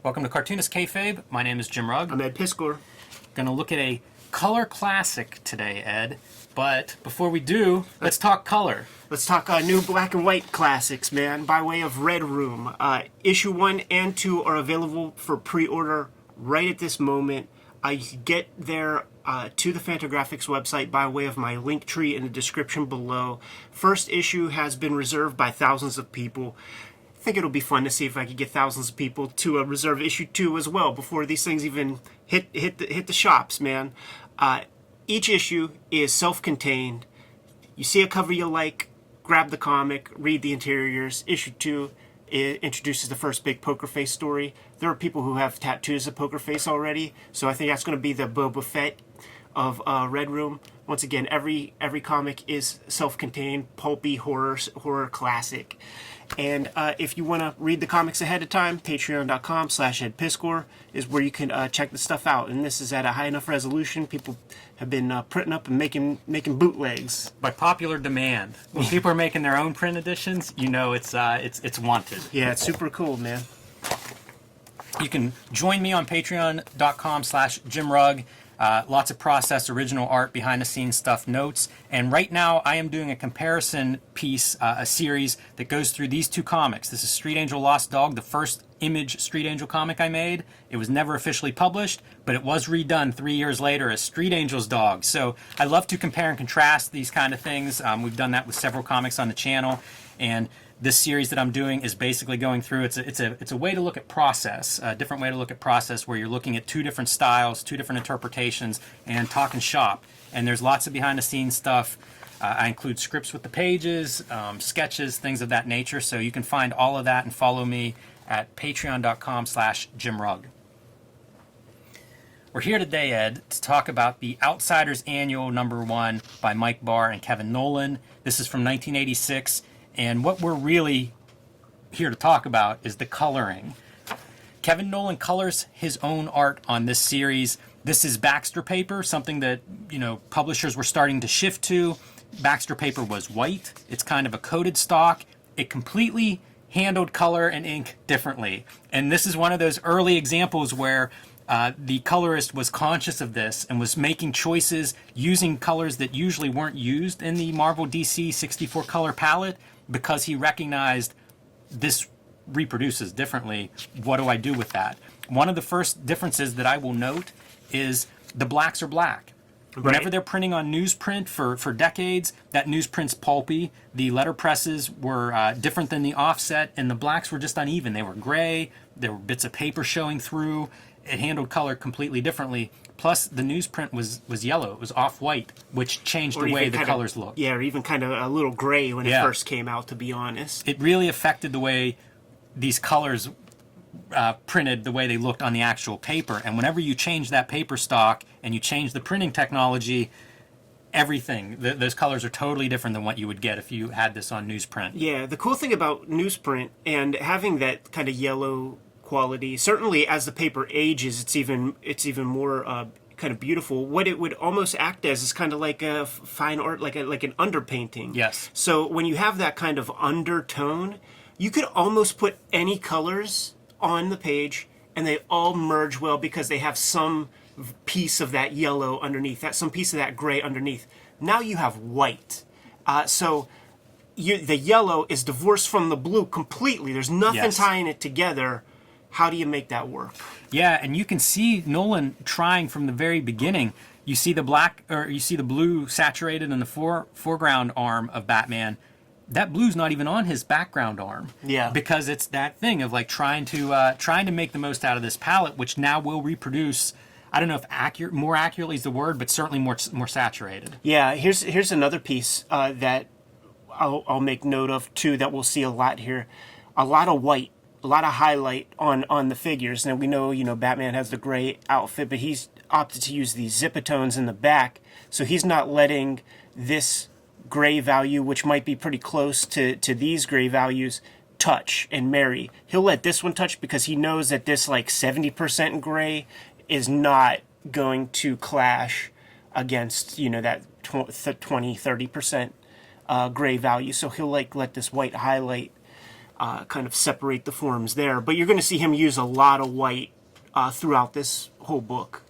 Welcome to Cartoonist Kayfabe. My name is Jim Rugg. I'm Ed Piskor. Going to look at a color classic today, Ed. But before we do, let's talk color. Let's talk new black and white classics, man, by way of Red Room. Issue 1 and 2 are available for pre-order right at this moment. You can get there to the Fantagraphics website by way of my link tree in the description below. First issue has been reserved by thousands of people. I think it'll be fun to see if I could get thousands of people to reserve issue 2 as well before these things even hit the shops, man. Each issue is self-contained. You see a cover you like, grab the comic, read the interiors. Issue 2 introduces the first big Poker Face story. There are people who have tattoos of Poker Face already, so I think that's going to be the Boba Fett of Red Room. Once again, every comic is self-contained, pulpy horror classic. And if you want to read the comics ahead of time, patreon.com/EdPiskor is where you can check the stuff out. And this is at a high enough resolution. People have been printing up and making bootlegs. By popular demand. When people are making their own print editions, you know it's wanted. Yeah, it's super cool, man. You can join me on patreon.com/JimRugg. Lots of process, original art, behind-the-scenes stuff, notes. And right now I am doing a comparison piece, a series that goes through these two comics. This is Street Angel Lost Dog, the first Image Street Angel comic I made. It was never officially published, but it was redone 3 years later as Street Angel's Dog. So I love to compare and contrast these kind of things. We've done that with several comics on the channel. And this series that I'm doing is basically going through, it's a way to look at process, a different way to look at process where you're looking at two different styles, two different interpretations, and talking shop. And there's lots of behind-the-scenes stuff. I include scripts with the pages, sketches, things of that nature. So you can find all of that and follow me at patreon.com/JimRugg. We're here today, Ed, to talk about the Outsiders Annual #1 by Mike Barr and Kevin Nowlan. This is from 1986. And what we're really here to talk about is the coloring. Kevin Nowlan colors his own art on this series. This is Baxter paper, something that, publishers were starting to shift to. Baxter paper was white. It's kind of a coated stock. It completely handled color and ink differently. And this is one of those early examples where the colorist was conscious of this and was making choices using colors that usually weren't used in the Marvel DC 64 color palette, because he recognized this reproduces differently. What do I do with that? One of the first differences that I will note is the blacks are black. Right. Whenever they're printing on newsprint for decades, that newsprint's pulpy. The letterpresses were different than the offset, and the blacks were just uneven. They were gray. There were bits of paper showing through. It handled color completely differently. Plus, the newsprint was yellow. It was off-white, which changed the way the colors looked. Yeah, or even kind of a little gray when it first came out, to be honest. It really affected the way these colors printed, the way they looked on the actual paper. And whenever you change that paper stock and you change the printing technology, everything, those colors are totally different than what you would get if you had this on newsprint. Yeah, the cool thing about newsprint and having that kind of yellow quality, certainly as the paper ages, it's even more kind of beautiful. What it would almost act as is kind of like a fine art, like an underpainting. Yes. So when you have that kind of undertone, you could almost put any colors on the page and they all merge well because they have some piece of that yellow underneath, some piece of that gray underneath. Now you have white. So the yellow is divorced from the blue completely. There's nothing tying it together. How do you make that work? Yeah, and you can see Nowlan trying from the very beginning. You see the black, or you see the blue saturated in the foreground arm of Batman. That blue's not even on his background arm. Yeah. Because it's that thing of like trying to make the most out of this palette, which now will reproduce. I don't know if more accurately is the word, but certainly more saturated. Yeah. Here's another piece that I'll make note of too. That we'll see a lot here. A lot of white. A lot of highlight on the figures. Now we know, Batman has the gray outfit, but he's opted to use these zipatones in the back, so he's not letting this gray value, which might be pretty close to these gray values, touch and marry. He'll let this one touch because he knows that this like 70% gray is not going to clash against, that 20-30% gray value. So he'll let this white highlight kind of separate the forms there. But you're going to see him use a lot of white throughout this whole book.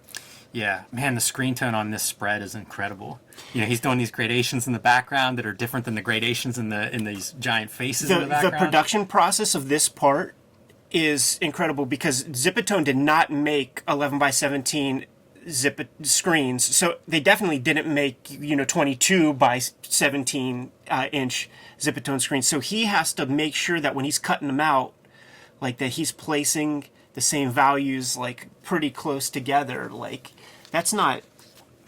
Yeah, man, the screen tone on this spread is incredible. You know, he's doing these gradations in the background that are different than the gradations in these giant faces in the background. The production process of this part is incredible because Zipatone did not make 11 by 17 screens, so they definitely didn't make 22 by 17 inch Zipatone screens. So he has to make sure that when he's cutting them out, like that he's placing the same values like pretty close together. Like that's not.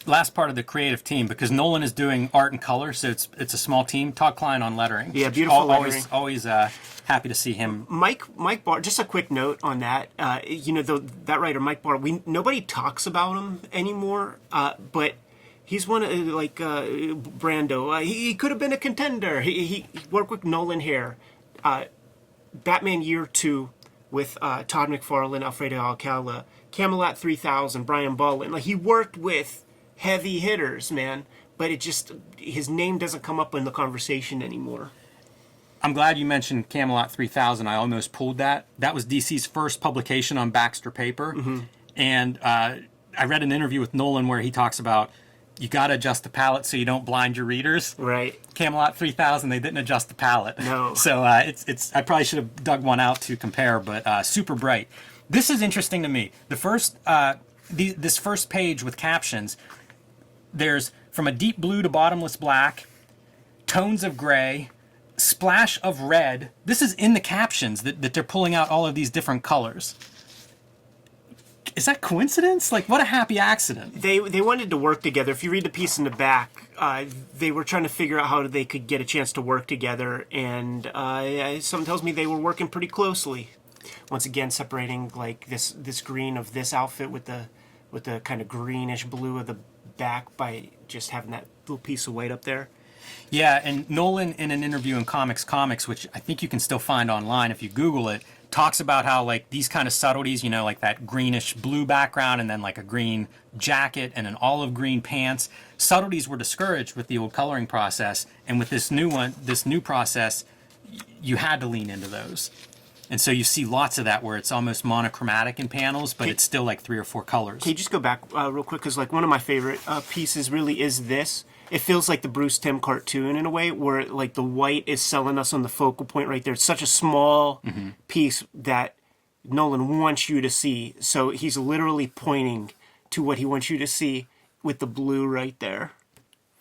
Last part of the creative team, because Nowlan is doing art and color, so it's a small team. Todd Klein on lettering. Yeah, beautiful lettering. Always happy to see him. Mike Barr. Just a quick note on that. That writer Mike Barr. Nobody talks about him anymore. But he's one of Brando. He could have been a contender. He worked with Nowlan here. Batman Year 2 with Todd McFarlane, Alfredo Alcala, Camelot 3000, Brian Bolland. Like he worked with heavy hitters, man, but his name doesn't come up in the conversation anymore. I'm glad you mentioned Camelot 3000. I almost pulled that. That was DC's first publication on Baxter paper. Mm-hmm. And I read an interview with Nowlan where he talks about you got to adjust the palette so you don't blind your readers. Right. Camelot 3000, they didn't adjust the palette. No. So it's I probably should have dug one out to compare, but super bright. This is interesting to me. The first this first page with captions, there's from a deep blue to bottomless black, tones of gray, splash of red. This is in the captions that they're pulling out all of these different colors. Is that coincidence? Like, what a happy accident. They wanted to work together. If you read the piece in the back, they were trying to figure out how they could get a chance to work together, and something tells me they were working pretty closely. Once again, separating like this green of this outfit with the kind of greenish blue of the back by just having that little piece of white up there. Yeah, and Nowlan in an interview in Comics, which I think you can still find online if you Google it, talks about how like these kind of subtleties, like that greenish blue background and then like a green jacket and an olive green pants, subtleties were discouraged with the old coloring process, and with this new process, you had to lean into those. And so you see lots of that where it's almost monochromatic in panels, but it's still like 3 or 4 colors. Can you just go back real quick? Because like one of my favorite pieces really is this. It feels like the Bruce Timm cartoon in a way, where like the white is selling us on the focal point right there. It's such a small piece that Nowlan wants you to see. So he's literally pointing to what he wants you to see with the blue right there.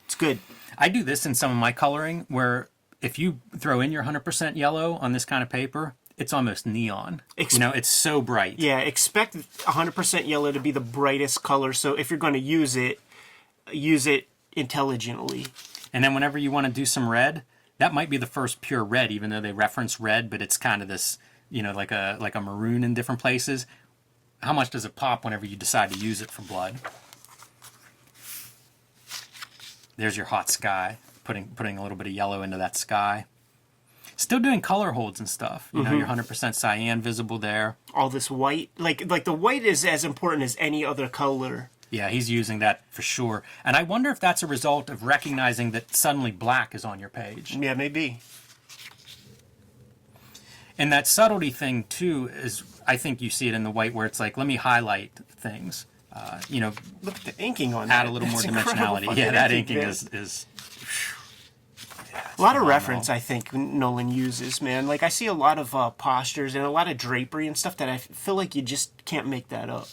It's good. I do this in some of my coloring where if you throw in your 100% yellow on this kind of paper, it's almost neon. It's so bright. Yeah, expect 100% yellow to be the brightest color. So if you're going to use it intelligently. And then whenever you want to do some red, that might be the first pure red, even though they reference red, but it's kind of this, like a maroon in different places. How much does it pop whenever you decide to use it for blood? There's your hot sky, putting a little bit of yellow into that sky. Still doing color holds and stuff. Your 100% cyan visible there. All this white, like the white is as important as any other color. Yeah, he's using that for sure. And I wonder if that's a result of recognizing that suddenly black is on your page. Yeah, maybe. And that subtlety thing, too, is, I think you see it in the white where it's like, let me highlight things. Look at the inking on that. Add a little more dimensionality. Yeah, that inking is a lot of reference, I think, Nowlan uses, man. Like, I see a lot of postures and a lot of drapery and stuff that I feel like you just can't make that up.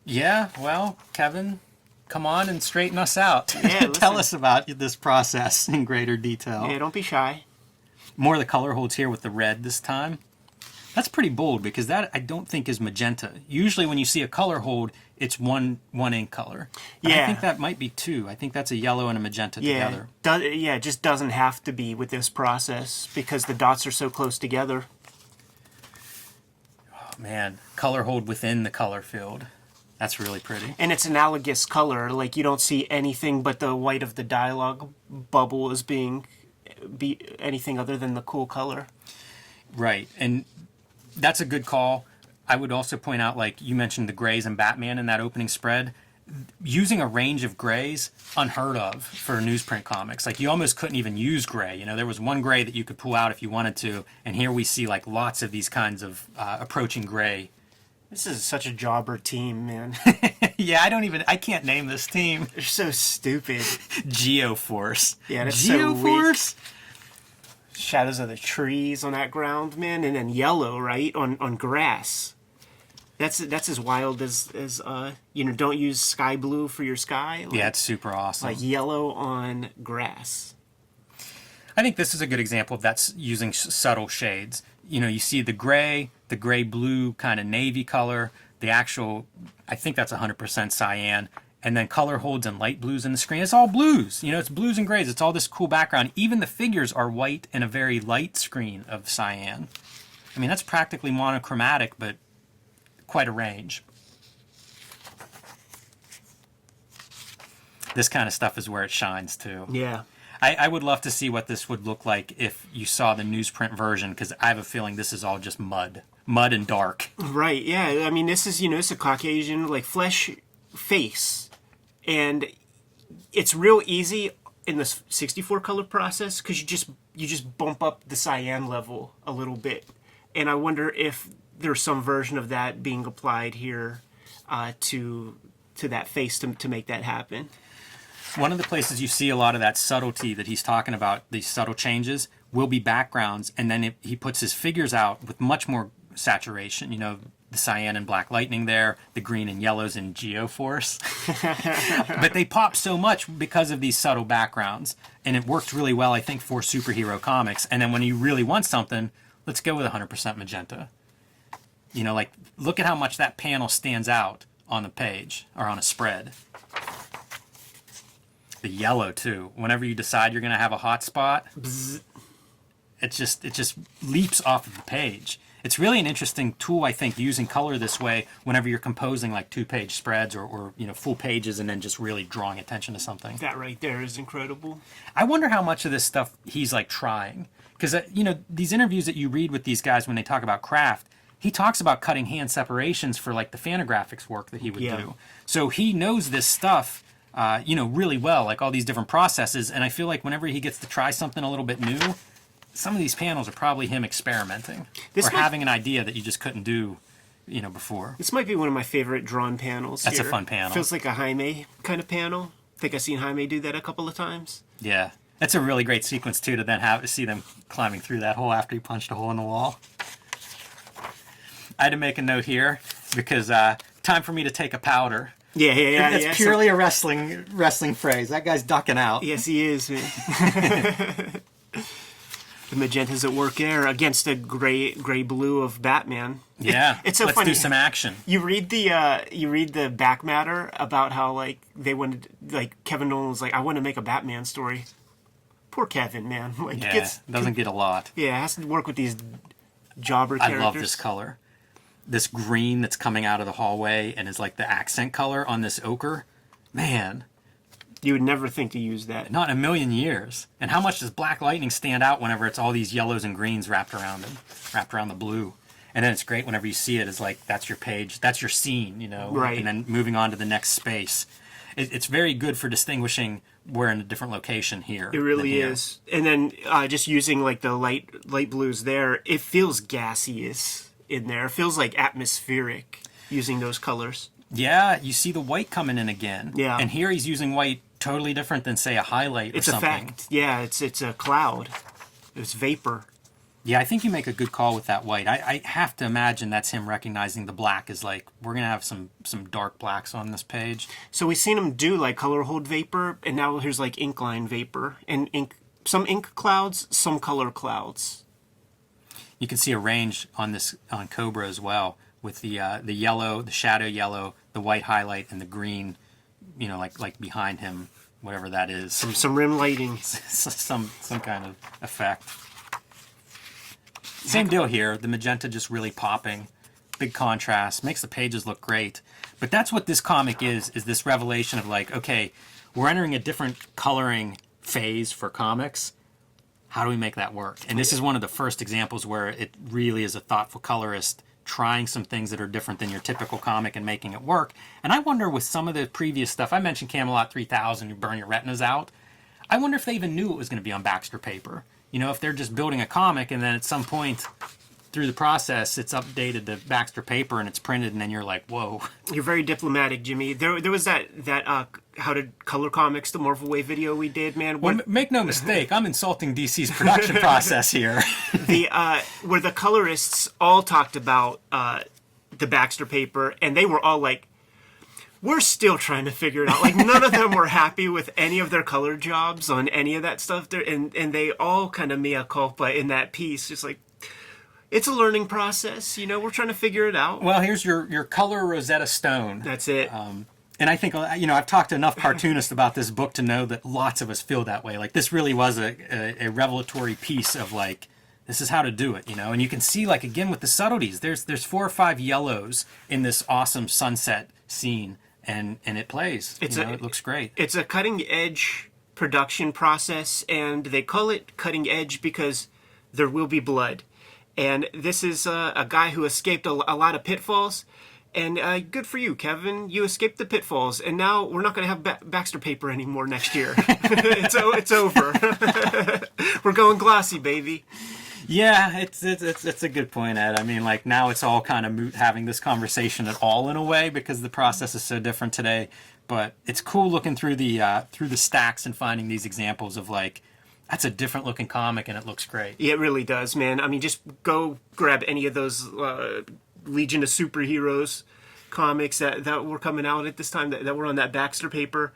Yeah, well, Kevin, come on and straighten us out. Yeah, Tell us about this process in greater detail. Yeah, don't be shy. More of the color holds here with the red this time. That's pretty bold because that I don't think is magenta. Usually when you see a color hold, it's one ink color. But yeah. I think that might be 2. I think that's a yellow and a magenta together. It just doesn't have to be with this process because the dots are so close together. Oh, man, color hold within the color field. That's really pretty. And it's analogous color. Like, you don't see anything but the white of the dialogue bubble as being anything other than the cool color. Right. And that's a good call. I would also point out, like you mentioned the grays and Batman in that opening spread. using a range of grays, unheard of for newsprint comics. Like, you almost couldn't even use gray. You know, there was one gray that you could pull out if you wanted to, and here we see like lots of these kinds of approaching gray. This is such a jobber team, man. Yeah, I can't name this team. They're so stupid. Geoforce. Yeah, that's so weak. Geoforce? Shadows of the trees on that ground, man, and then yellow, right, on grass. That's as wild as you know, don't use sky blue for your sky. Like, Yeah, it's super awesome. like yellow on grass. I think this is a good example of that's using subtle shades. You know, you see the gray blue kind of navy color, the actual, I think that's 100% cyan, and then color holds and light blues in the screen. It's all blues. You know, it's blues and grays. It's all this cool background. Even the figures are white and a very light screen of cyan. I mean, that's practically monochromatic, but quite a range. This kind of stuff is where it shines too. Yeah. I would love to see what this would look like if you saw the newsprint version, because I have a feeling this is all just mud and dark. Right, yeah. I mean, this is, you know, it's a Caucasian, like, flesh face. And it's real easy in the 64 color process because you just bump up the cyan level a little bit. And I wonder if there's some version of that being applied here to that face to make that happen. One of the places you see a lot of that subtlety that he's talking about, these subtle changes, will be backgrounds, and then he puts his figures out with much more saturation. You know, the cyan and black lightning there, the green and yellows in Geoforce. But they pop so much because of these subtle backgrounds, and it worked really well, I think, for superhero comics. And then when you really want something, let's go with 100% magenta. You know, like, look at how much that panel stands out on the page, or on a spread. The yellow too. Whenever you decide you're going to have a hot spot, it just leaps off of the page. It's really an interesting tool, I think, using color this way whenever you're composing like 2-page spreads or you know, full pages, and then just really drawing attention to something. That right there is incredible. I wonder how much of this stuff he's like trying, because you know, these interviews that you read with these guys when they talk about craft, he talks about cutting hand separations for like the Fantagraphics work that he would do. So he knows this stuff. You know, really well, like all these different processes. And I feel like whenever he gets to try something a little bit new, some of these panels are probably him experimenting or having an idea that you just couldn't do, you know, before. This might be one of my favorite drawn panels. That's here. a fun panel. Feels like a Jaime kind of panel. I think I've seen Jaime do that a couple of times. Yeah. That's a really great sequence, too, to then see them climbing through that hole after he punched a hole in the wall. I had to make a note here because time for me to take a powder. Yeah. It's purely a wrestling phrase. That guy's ducking out. Yes, he is, man. The magenta's at work there against the gray blue of Batman. Yeah, it's so let's funny. do some action. You read the back matter about how like they wanted, like Kevin Nolan was like, I want to make a Batman story. Poor Kevin, man. Like, doesn't get a lot. Yeah, has to work with these jobber characters. I love this color. This green that's coming out of the hallway and is like the accent color on this ochre. Man. You would never think to use that. Not in a million years. And how much does black lightning stand out whenever it's all these yellows and greens wrapped around the blue? And then it's great whenever you see it as like, that's your page, that's your scene, you know? Right. And then moving on to the next space. It's very good for distinguishing we're in a different location here. It really is. And then just using like the light blues there, it feels gaseous in there. It feels like atmospheric using those colors. Yeah, you see the white coming in again. Yeah. And here he's using white totally different than, say, a highlight or something. It's effect. Yeah, it's a cloud. It's vapor. Yeah, I think you make a good call with that white. I have to imagine that's him recognizing the black is like, we're going to have some dark blacks on this page. So we've seen him do like color hold vapor, and now here's like ink line vapor. And some ink clouds, some color clouds. You can see a range on Cobra as well, with the yellow, the shadow yellow, the white highlight, and the green, you know, like behind him, whatever that is. Some rim lighting. some kind of effect. Same deal here. The magenta just really popping, big contrast, makes the pages look great. But that's what this comic is this revelation of like, okay, we're entering a different coloring phase for comics. How do we make that work? And this is one of the first examples where it really is a thoughtful colorist trying some things that are different than your typical comic and making it work. And I wonder with some of the previous stuff, I mentioned Camelot 3000, you burn your retinas out. I wonder if they even knew it was going to be on Baxter paper. You know, if they're just building a comic and then at some point through the process, it's updated to Baxter paper and it's printed, and then you're like, whoa. You're very diplomatic, Jimmy. There was that How to Color Comics the Marvel Way video we did, man. Well, make no mistake, I'm insulting DC's production process here. Where the colorists all talked about the Baxter paper, and they were all like, we're still trying to figure it out. Like, none of them were happy with any of their color jobs on any of that stuff. And they all kind of mea culpa in that piece. Just like, it's a learning process, you know, we're trying to figure it out. Well, here's your color Rosetta Stone. That's it. And I think, you know, I've talked to enough cartoonists about this book to know that lots of us feel that way. Like, this really was a revelatory piece of, like, this is how to do it, you know? And you can see, like, again, with the subtleties, there's 4 or 5 yellows in this awesome sunset scene, and it plays. It looks great. It's a cutting-edge production process, and they call it cutting edge because there will be blood. And this is a guy who escaped a lot of pitfalls. And good for you, Kevin. You escaped the pitfalls. And now we're not going to have Baxter paper anymore next year. It's over. We're going glossy, baby. Yeah, it's a good point, Ed. I mean, like, now it's all kind of moot having this conversation at all in a way because the process is so different today. But it's cool looking through the stacks and finding these examples of, like, that's a different looking comic and it looks great. Yeah, it really does, man. I mean, just go grab any of those Legion of Superheroes comics that were coming out at this time that were on that Baxter paper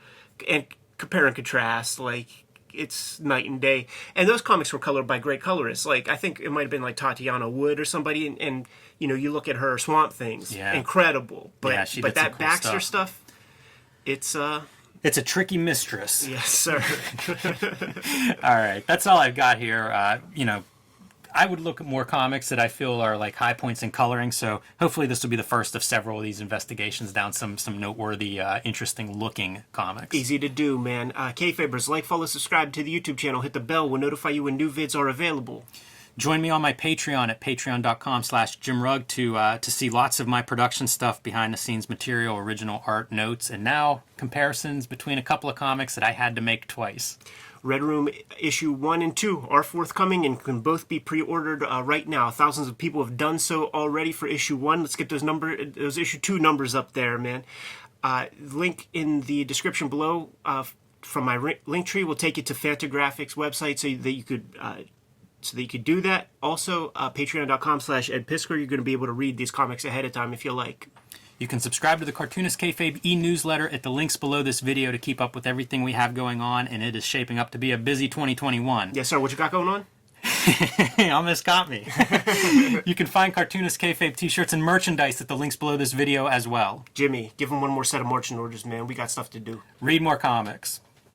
and compare and contrast. Like, it's night and day. And those comics were colored by great colorists. Like, I think it might have been like Tatiana Wood or somebody. And you know, you look at her Swamp Things, incredible. But yeah, but that cool Baxter stuff, it's a tricky mistress. Yes, sir. All right, that's all I've got here. You know, I would look at more comics that I feel are like high points in coloring. So hopefully this will be the first of several of these investigations down some noteworthy, interesting looking comics. Easy to do, man. Kayfabers, like, follow, subscribe to the YouTube channel. Hit the bell. We'll notify you when new vids are available. Join me on my Patreon at patreon.com/JimRugg to see lots of my production stuff, behind the scenes material, original art, notes, and now comparisons between a couple of comics that I had to make twice. Red Room issue 1 and 2 are forthcoming and can both be pre-ordered right now. Thousands of people have done so already for issue 1. Let's get those issue 2 numbers up there, man. Link in the description below from my link tree will take you to Fantagraphics website so that you could do that. Also, patreon.com/EdPisker. You're going to be able to read these comics ahead of time if you like. You can subscribe to the Cartoonist Kayfabe e-newsletter at the links below this video to keep up with everything we have going on, and it is shaping up to be a busy 2021. Yes, sir. What you got going on? Almost got me. You can find Cartoonist Kayfabe t-shirts and merchandise at the links below this video as well. Jimmy, give them one more set of marching orders, man. We got stuff to do. Read more comics.